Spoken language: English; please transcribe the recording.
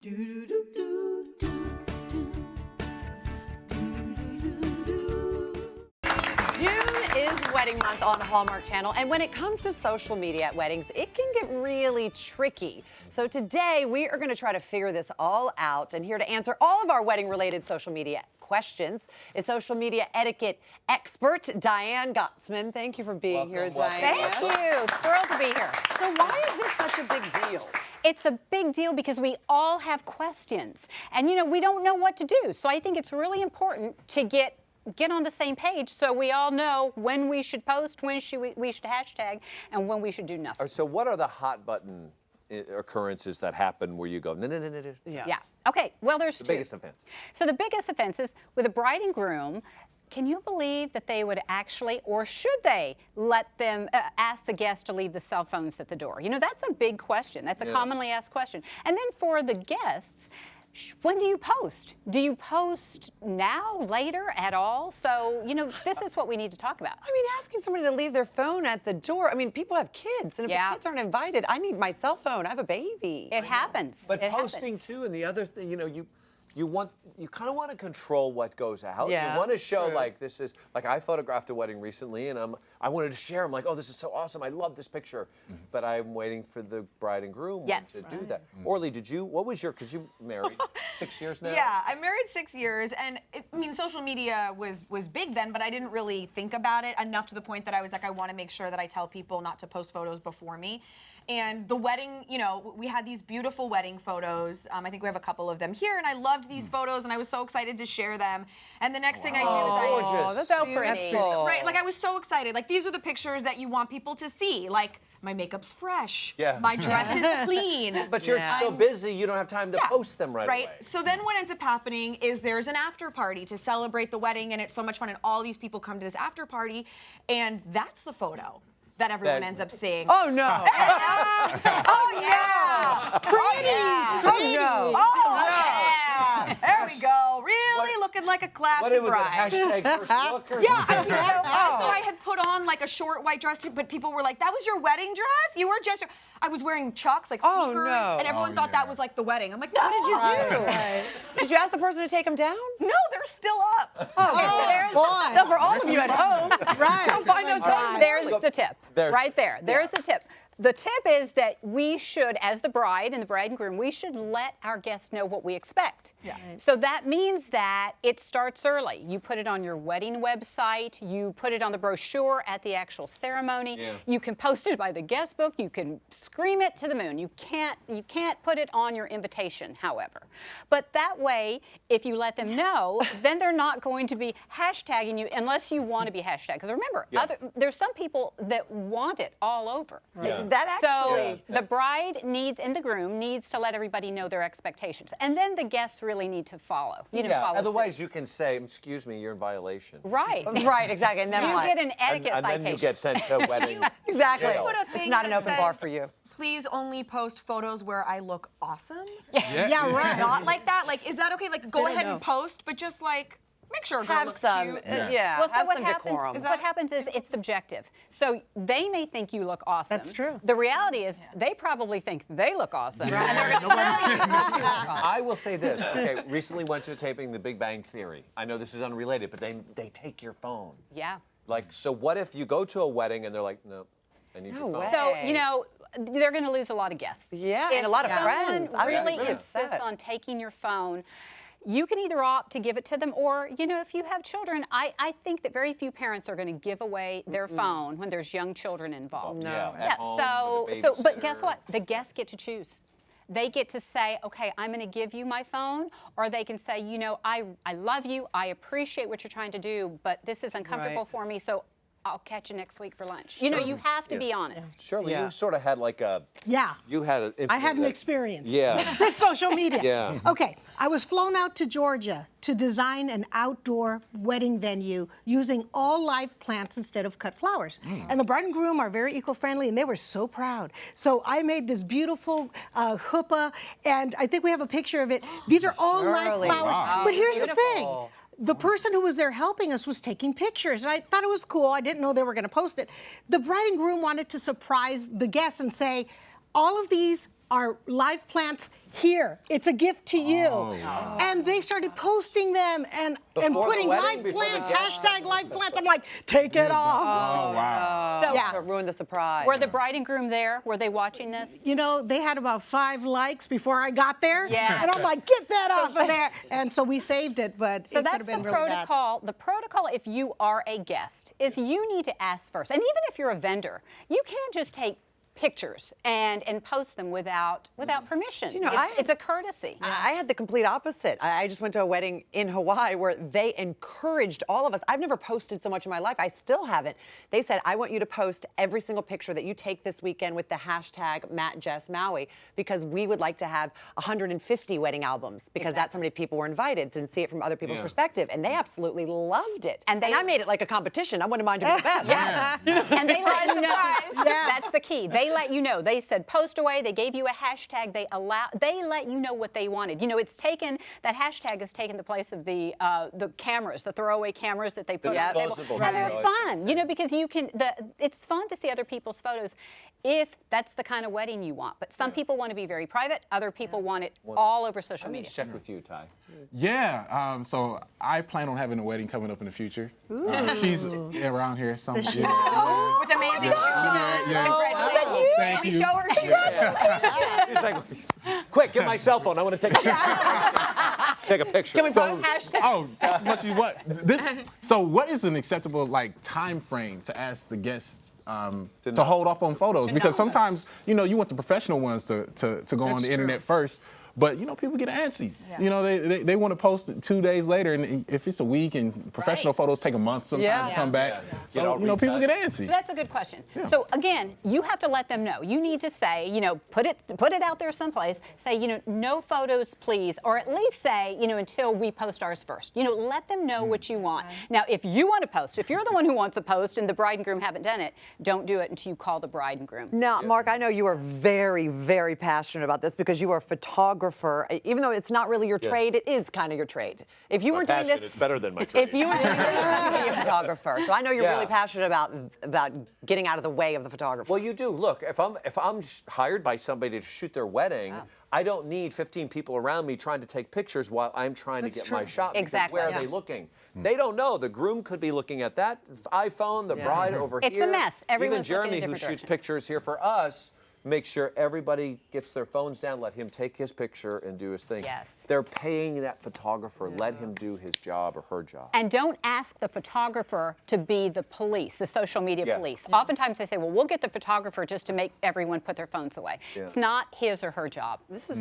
June is wedding month on the Hallmark Channel, and when it comes to social media at weddings, it can get really tricky. So today we are going to try to figure this all out, and here to answer all of our wedding-related social media questions is social media etiquette expert Diane Gottsman. Thank you for being here, Diane. Thank you. Thrilled to be here. So why is this such a big deal? It's a big deal because we all have questions, and we don't know what to do. So I think it's really important to get on the same page so we all know when we should post, when we should hashtag, and when we should do nothing. So what are the hot button occurrences that happen where you go, no. Yeah. Okay, well, there's The two. biggest offense. So the biggest offense is with a bride and groom. Can you believe that they would actually, or should they, let them ask the guests to leave the cell phones at the door? That's a big question. That's a commonly asked question. And then for the guests, when do you post? Do you post now, later, at all? So, this is what we need to talk about. I mean, asking somebody to leave their phone at the door. I mean, people have kids, and if the kids aren't invited, I need my cell phone. I have a baby. It happens. But it posting happens. too, and the other thing, you kind of want to control what goes out. Yeah, you want to show true. like this is like I photographed a wedding recently, and I wanted to share. I'm like, oh, this is so awesome. I love this picture, but I'm waiting for the bride and groom to do that. Orly, what was your? Because you married 6 years now. Yeah, I'm married 6 years, and social media was big then, but I didn't really think about it enough to the point that I was like, I want to make sure that I tell people not to post photos before me. And the wedding, we had these beautiful wedding photos. I think we have a couple of them here, and I loved these photos, and I was so excited to share them. And the next thing I do is gorgeous. That's so pretty. pretty. Right, like I was so excited. Like these are the pictures that you want people to see. Like my makeup's fresh. Yeah. My dress is clean. But you're so busy, you don't have time to post them right away. So then what ends up happening is there's an after party to celebrate the wedding, and it's so much fun, and all these people come to this after party, and that's the photo that everyone ends up seeing. Oh, no. Oh, yeah. Pretty. Oh, no. Oh, yeah. There we go. Really looking like a classy What it was bride. it? Hashtag first look or Yeah, something? so I had put on like a short white dress, but people were like, that was your wedding dress? You were just, I was wearing chucks, like Oh, sneakers, no. and everyone thought that was like the wedding. I'm like, no. What did you do? Did you ask the person to take them down? No, they're still up. So for all of you at home, go find those photos. There's the tip. There's- right there. There's the tip. The tip is that we should, as the bride and the bride and groom, we should let our guests know what we expect. Yeah. So that means that it starts early. You put it on your wedding website. You put it on the brochure at the actual ceremony. Yeah. You can post it by the guest book. You can scream it to the moon. You can't put it on your invitation, however. But that way, if you let them know, then they're not going to be hashtagging you unless you want to be hashtagged. Because remember, there's some people that want it all over. Yeah. That actually. So the bride and the groom needs to let everybody know their expectations, and then the guests really need to follow. Follow Otherwise, suit. you can say, "Excuse me, you're in violation." Right. Right, exactly. And then You what? get an etiquette and citation. then you get sent to a wedding. Exactly. jail. Put a It's thing not an that open bar says, for you. Please only post photos where I look awesome. Yeah, right. Not like that. Like, is that okay? Like, go ahead and post, but just like make sure a girl Have looks some, cute. Well, so have what some happens, decorum. what happens is it's subjective. So they may think you look awesome. That's true. The reality is they probably think they look awesome. And they're going to tell you that you look awesome. I will say this. Okay, recently went to a taping, The Big Bang Theory. I know this is unrelated, but they take your phone. Yeah. Like, so what if you go to a wedding and they're like, no, I need your phone. way. So, they're going to lose a lot of guests. Yeah, If and a lot of friends. someone I would really be insists upset. on taking your phone, you can either opt to give it to them, or, if you have children, I think that very few parents are going to give away their phone when there's young children involved. Yeah, at home with a but guess babysitter. what? The guests get to choose. They get to say, okay, I'm going to give you my phone, or they can say, I love you, I appreciate what you're trying to do, but this is uncomfortable for me, so I'll catch you next week for lunch. You have to be honest. Shirley, Yeah. you sort of had like a. Yeah. You had an. I had an experience. Yeah. With social media. Yeah. Okay, I was flown out to Georgia to design an outdoor wedding venue using all live plants instead of cut flowers. And the bride and groom are very eco-friendly, and they were so proud. So I made this beautiful chuppah, and I think we have a picture of it. These are all live Shirley. flowers. Wow. But here's the thing. Beautiful. The person who was there helping us was taking pictures, and I thought it was cool. I didn't know they were going to post it. The bride and groom wanted to surprise the guests and say, all of these our live plants here. It's a gift to you. Oh. And they started posting them and Before the putting wedding, live before the plants, guest? hashtag live plants. I'm like, take it off. Oh, wow. So, Yeah. It ruined the surprise. were the bride and groom there? Were they watching this? You know, they had about 5 likes before I got there. Yeah. And I'm like, get that off of there. And so we saved it, but So it could that's have been the really bad. protocol. The protocol, if you are a guest, is you need to ask first. And even if you're a vendor, you can't just take pictures and post them without permission. You know, it's a courtesy. I had the complete opposite. I just went to a wedding in Hawaii where they encouraged all of us. I've never posted so much in my life. I still haven't. They said, I want you to post every single picture that you take this weekend with the hashtag MattJessMaui, because we would like to have 150 wedding albums, because that's how many people were invited to see it from other people's perspective. And they absolutely loved it. And I made it like a competition. I wouldn't mind doing the best. And they let you know. Surprise. Yeah. That's the key. They let you know. They said post away. They gave you a hashtag. They let you know what they wanted. You know, that hashtag has taken the place of the cameras, the throwaway cameras that they put on the table. disposables, And they're I should fun, say. you know, because it's fun to see other people's photos if that's the kind of wedding you want. But some people want to be very private. Other people want it all over social Let me media. check with you, Ty. Yeah, so I plan on having a wedding coming up in the future. She's around here somewhere. With amazing shoes. Yeah. Thank We you. show her shoes. He's like, quick, get my cell phone. I want to take a picture. Take a picture. Can we post hashtag? Oh, as much as you want. So what is an acceptable time frame to ask the guests to hold off on photos? Because sometimes, you want the professional ones to go on That's the internet true. first. But people get antsy. They want to post it 2 days later, and if it's a week, and professional photos take a month sometimes to come back. Get all So people get retouched. antsy. So that's a good question. So again, you have to let them know. You need to say, put it out there someplace. Say, no photos, please, or at least say, until we post ours first. Let them know what you want. Now, if you want to post, if you're the one who wants to post and the bride and groom haven't done it, don't do it until you call the bride and groom. Now, Mark, I know you are very, very passionate about this because you are a photographer. Even though it's not really your trade, it is kind of your trade. If you were doing this, It's better than my trade. if you were doing this, you'd be a photographer. So I know you're Yeah. really passionate about getting out of the way of the photographer. Well, you do. Look, if I'm hired by somebody to shoot their wedding, I don't need 15 people around me trying to take pictures while I'm trying to get my shot. Because Exactly. where are they looking? They don't know. The groom could be looking at that iPhone, the bride over It's here. a mess. Everyone's Even looking in Jeremy, who different shoots directions. pictures here for us, make sure everybody gets their phones down, let him take his picture and do his thing. Yes. They're paying that photographer. Let him do his job or her job. And don't ask the photographer to be the police, the social media Yeah. police. Oftentimes they say, well, we'll get the photographer just to make everyone put their phones away. It's not his or her job. This is